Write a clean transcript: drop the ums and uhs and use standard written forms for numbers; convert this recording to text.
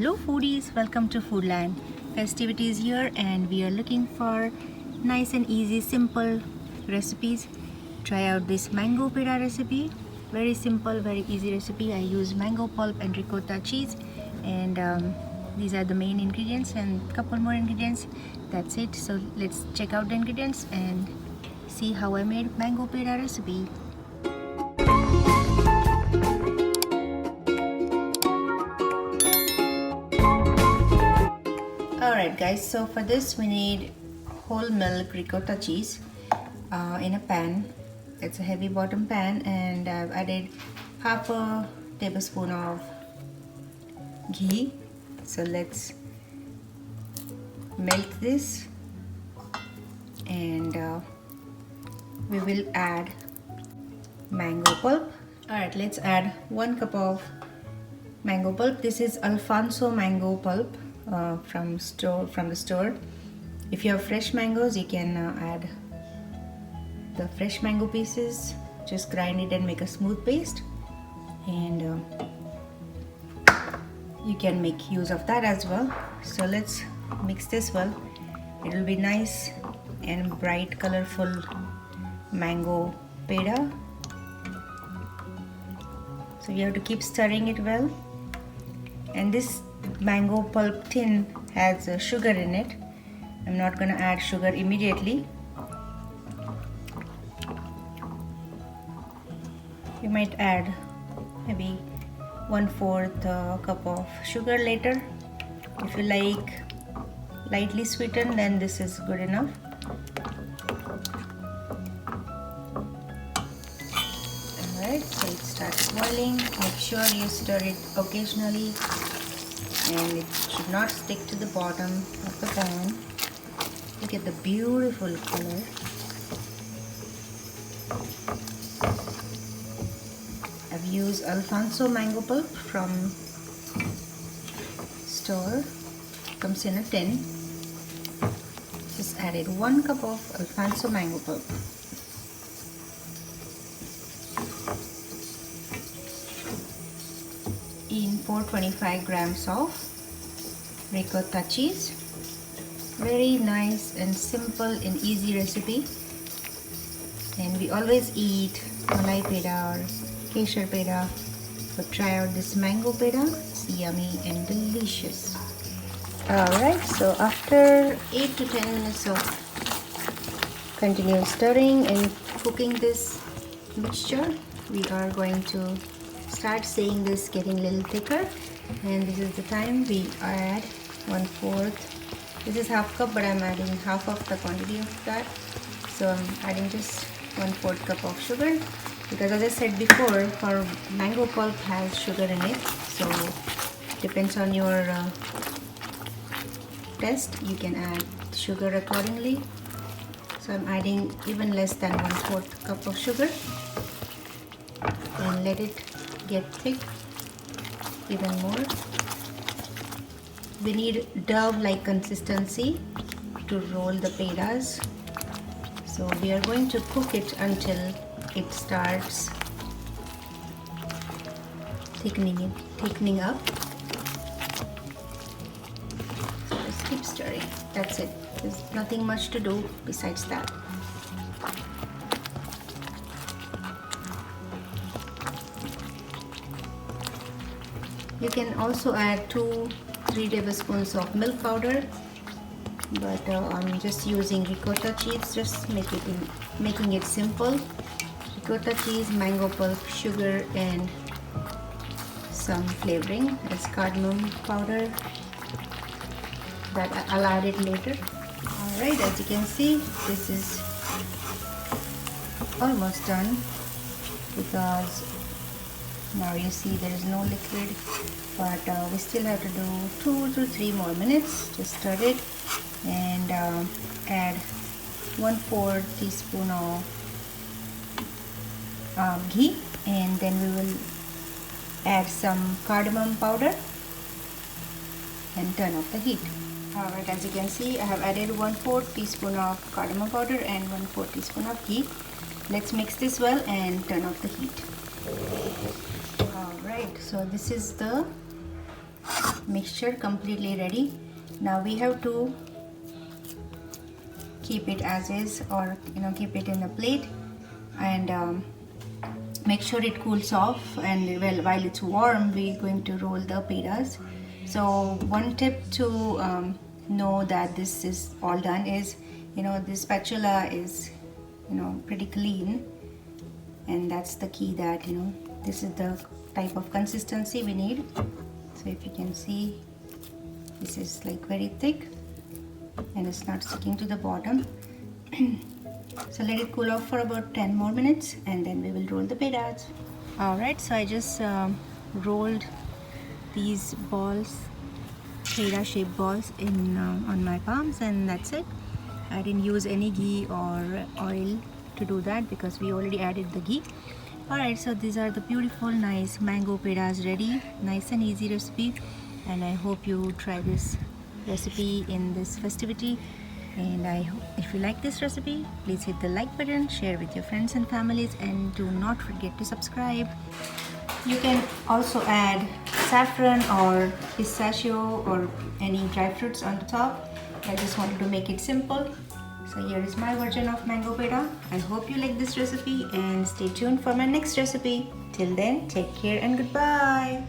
Hello foodies, welcome to Foodland. Festivity is here and we are looking for nice and easy simple recipes. Try out this mango peda recipe. Very simple, very easy recipe. I use mango pulp and ricotta cheese, and these are the main ingredients and couple more ingredients. That's it. So let's check out the ingredients and see how I made mango peda recipe. Alright guys, so for this we need whole milk ricotta cheese in a pan. It's a heavy bottom pan, and I've added half a tablespoon of ghee. So let's melt this, and we will add mango pulp. Alright, let's add 1 cup of mango pulp. This is Alfonso mango pulp from the store. If you have fresh mangoes, you can add the fresh mango pieces. Just grind it and make a smooth paste, and you can make use of that as well. So let's mix this well. It will be nice and bright, colorful mango peda. So you have to keep stirring it well. And this mango pulp tin has sugar in it. I'm not going to add sugar immediately. You might add maybe 1/4 cup of sugar later. If you like lightly sweetened, then this is good enough. Alright, so it starts boiling. Make sure you stir it occasionally, and it should not stick to the bottom of the pan. Look at the beautiful color. I've used Alfonso mango pulp from store. Comes in a tin. Just added 1 cup of Alfonso mango pulp. In 425 grams of ricotta cheese. Very nice and simple and easy recipe. And we always eat malai peda or kesar peda, so try out this mango peda. It's yummy and delicious. Alright, so after 8 to 10 minutes of continuous stirring and cooking this mixture, we are going to start seeing this getting a little thicker, and this is the time we add 1/4. This is half cup, but I'm adding half of the quantity of that. So I'm adding just 1/4 cup of sugar, because as I said before, for mango pulp has sugar in it, so depends on your taste. You can add sugar accordingly. So I'm adding even less than 1/4 cup of sugar, and let it get thick even more. We need dough-like consistency to roll the pedas. So we are going to cook it until it starts thickening up. So just keep stirring. That's it. There's nothing much to do besides that. You can also add 2-3 tablespoons of milk powder, but I'm just using ricotta cheese, just making it simple. Ricotta cheese, mango pulp, sugar, and some flavoring as cardamom powder that I'll add it later. Alright, as you can see, this is almost done, because now you see there is no liquid, but we still have to do 2 to 3 more minutes. Just stir it and add 1/4 teaspoon of ghee, and then we will add some cardamom powder and turn off the heat. Alright, as you can see, I have added 1/4 teaspoon of cardamom powder and 1/4 teaspoon of ghee. Let's mix this well and turn off the heat. Alright, so this is the mixture completely ready. Now we have to keep it as is, or keep it in a plate, and make sure it cools off. And while it's warm, we're going to roll the pedas. So one tip to know that this is all done is, this spatula is pretty clean, and that's the key, that this is the type of consistency we need. So if you can see, this is like very thick and it's not sticking to the bottom. So let it cool off for about 10 more minutes and then we will roll the pedas. Alright, so I just rolled these balls, peda shaped balls, in on my palms, and that's it. I didn't use any ghee or oil to do that because we already added the ghee. Alright, so these are the beautiful, nice mango pedas ready. Nice and easy recipe, and I hope you try this recipe in this festivity. And I hope if you like this recipe, please hit the like button, share with your friends and families, and do not forget to subscribe. You can also add saffron or pistachio or any dry fruits on the top. I just wanted to make it simple. So here is my version of mango peda. I hope you like this recipe and stay tuned for my next recipe. Till then, take care and goodbye.